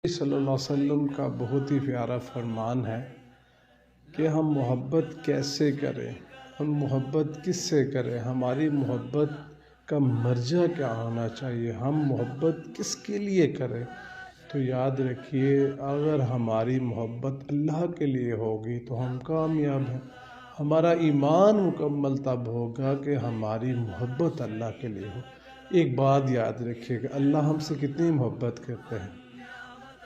صلی اللہ علیہ وسلم کا بہت ہی پیارا فرمان ہے کہ ہم محبت کیسے کریں، ہم محبت کس سے کریں، ہماری محبت کا مرجع کیا ہونا چاہیے، ہم محبت کس کے لیے کریں۔ تو یاد رکھیے، اگر ہماری محبت اللہ کے لیے ہوگی تو ہم کامیاب ہیں۔ ہمارا ایمان مکمل تب ہوگا کہ ہماری محبت اللہ کے لیے ہو۔ ایک بات یاد رکھیے کہ اللہ ہم سے کتنی محبت کرتے ہیں۔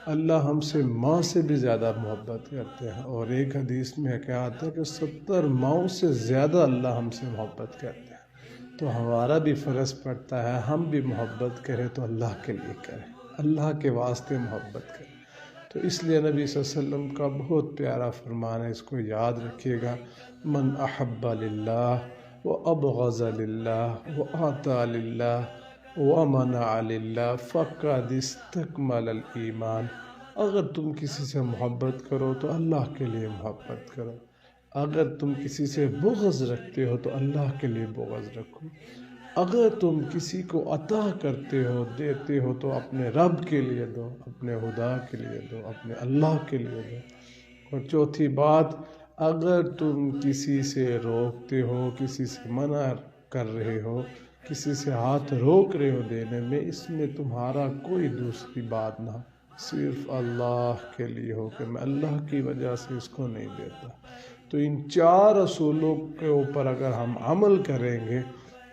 اللہ ہم سے ماں سے بھی زیادہ محبت کرتے ہیں، اور ایک حدیث میں کیا آتا ہے کہ 70 ماؤں سے زیادہ اللہ ہم سے محبت کرتے ہیں۔ تو ہمارا بھی فرض پڑتا ہے ہم بھی محبت کریں تو اللہ کے لیے کریں، اللہ کے واسطے محبت کریں۔ تو اس لیے نبی صلی اللہ علیہ وسلم کا بہت پیارا فرمان ہے، اس کو یاد رکھیے گا۔ من احب للہ وابغض للہ واعطى للہ ومنع للہ فقد استکمل الایمان۔ اگر تم کسی سے محبت کرو تو اللہ کے لیے محبت کرو، اگر تم کسی سے بغض رکھتے ہو تو اللہ کے لیے بغض رکھو، اگر تم کسی کو عطا کرتے ہو دیتے ہو تو اپنے رب کے لیے دو، اپنے خدا کے لیے دو، اپنے اللہ کے لیے دو۔ اور چوتھی بات، اگر تم کسی سے روکتے ہو، کسی سے منع کر رہے ہو، کسی سے ہاتھ روک رہے ہو دینے میں، اس میں تمہارا کوئی دوسری بات نہ، صرف اللہ کے لیے ہو کہ میں اللہ کی وجہ سے اس کو نہیں دیتا۔ تو ان 4 اصولوں کے اوپر اگر ہم عمل کریں گے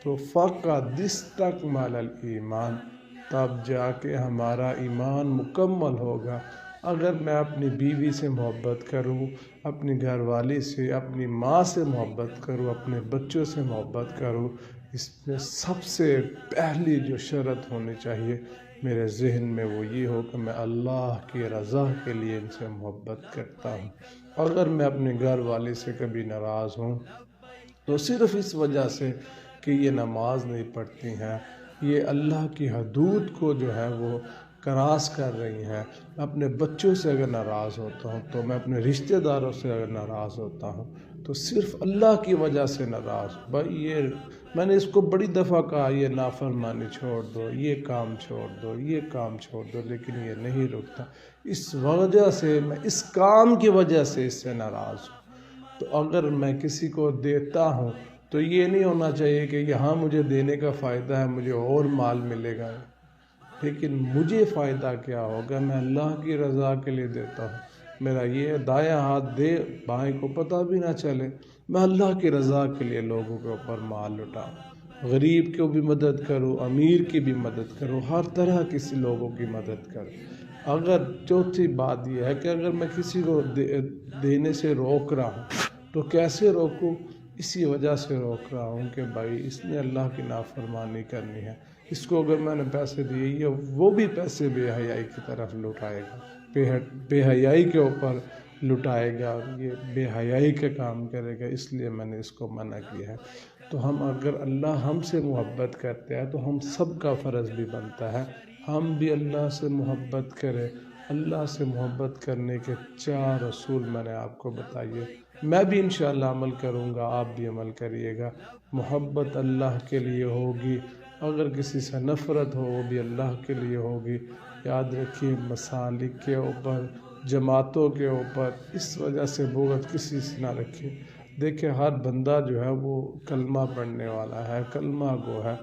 تو فقد استکمل الایمان، تب جا کے ہمارا ایمان مکمل ہوگا۔ اگر میں اپنی بیوی سے محبت کروں، اپنی گھر والی سے، اپنی ماں سے محبت کروں، اپنے بچوں سے محبت کروں، اس میں سب سے پہلی جو شرط ہونی چاہیے میرے ذہن میں وہ یہ ہو کہ میں اللہ کی رضا کے لیے ان سے محبت کرتا ہوں۔ اگر میں اپنے گھر والے سے کبھی ناراض ہوں تو صرف اس وجہ سے کہ یہ نماز نہیں پڑھتی ہیں، یہ اللہ کی حدود کو جو ہے وہ کراس کر رہی ہیں۔ میں اپنے بچوں سے اگر ناراض ہوتا ہوں، تو میں اپنے رشتہ داروں سے اگر ناراض ہوتا ہوں تو صرف اللہ کی وجہ سے ناراض ہوں۔ بھائی یہ میں نے اس کو بڑی دفعہ کہا، یہ نافرمانی چھوڑ دو، یہ کام چھوڑ دو، یہ کام چھوڑ دو، لیکن یہ نہیں رکتا۔ اس وجہ سے میں اس کام کی وجہ سے اس سے ناراض ہوں۔ تو اگر میں کسی کو دیتا ہوں تو یہ نہیں ہونا چاہیے کہ یہاں مجھے دینے کا فائدہ ہے، مجھے اور مال ملے گا، لیکن مجھے فائدہ کیا ہوگا؟ میں اللہ کی رضا کے لیے دیتا ہوں۔ میرا یہ دایاں ہاتھ دے بائیں کو پتہ بھی نہ چلے، میں اللہ کی رضا کے لیے لوگوں کے اوپر مال لٹاؤں، غریب کو بھی مدد کروں، امیر کی بھی مدد کروں، ہر طرح کسی لوگوں کی مدد کروں۔ اگر چوتھی بات یہ ہے کہ اگر میں کسی کو دینے سے روک رہا ہوں تو کیسے روکوں؟ اسی وجہ سے روک رہا ہوں کہ بھائی اس نے اللہ کی نافرمانی کرنی ہے، اس کو اگر میں نے پیسے دیے یہ وہ بھی پیسے بے حیائی کی طرف لٹائے گا، بے حیائی کے اوپر لٹائے گا، اور یہ بے حیائی کا کام کرے گا، اس لیے میں نے اس کو منع کیا ہے۔ تو ہم اگر اللہ ہم سے محبت کرتے ہیں تو ہم سب کا فرض بھی بنتا ہے ہم بھی اللہ سے محبت کریں۔ اللہ سے محبت کرنے کے 4 اصول میں نے آپ کو بتائیے، میں بھی انشاءاللہ عمل کروں گا، آپ بھی عمل کریے گا۔ محبت اللہ کے لیے ہوگی، اگر کسی سے نفرت ہو وہ بھی اللہ کے لیے ہوگی۔ یاد رکھیے، مسالک کے اوپر، جماعتوں کے اوپر اس وجہ سے بغض کسی سے نہ رکھے۔ دیکھیں، ہر بندہ جو ہے وہ کلمہ پڑھنے والا ہے، کلمہ گو ہے،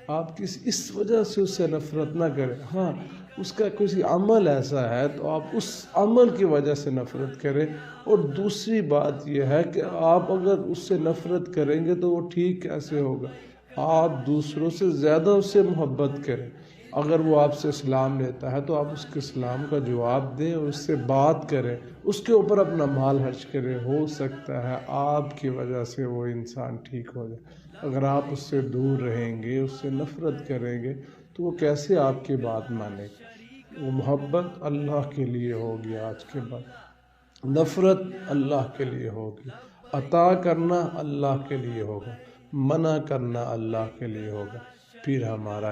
آپ اس وجہ سے اس سے نفرت نہ کریں۔ ہاں، اس کا کسی عمل ایسا ہے تو آپ اس عمل کی وجہ سے نفرت کریں۔ اور دوسری بات یہ ہے کہ آپ اگر اس سے نفرت کریں گے تو وہ ٹھیک کیسے ہوگا؟ آپ دوسروں سے زیادہ اس سے محبت کریں۔ اگر وہ آپ سے سلام لیتا ہے تو آپ اس کے سلام کا جواب دیں اور اس سے بات کریں، اس کے اوپر اپنا مال خرچ کریں۔ ہو سکتا ہے آپ کی وجہ سے وہ انسان ٹھیک ہو جائے۔ اگر آپ اس سے دور رہیں گے، اس سے نفرت کریں گے تو وہ کیسے آپ کی بات مانے گا؟ وہ محبت اللہ کے لیے ہوگی آج کے بعد، نفرت اللہ کے لیے ہوگی، عطا کرنا اللہ کے لیے ہوگا، منع کرنا اللہ کے لیے ہوگا، پھر ہمارا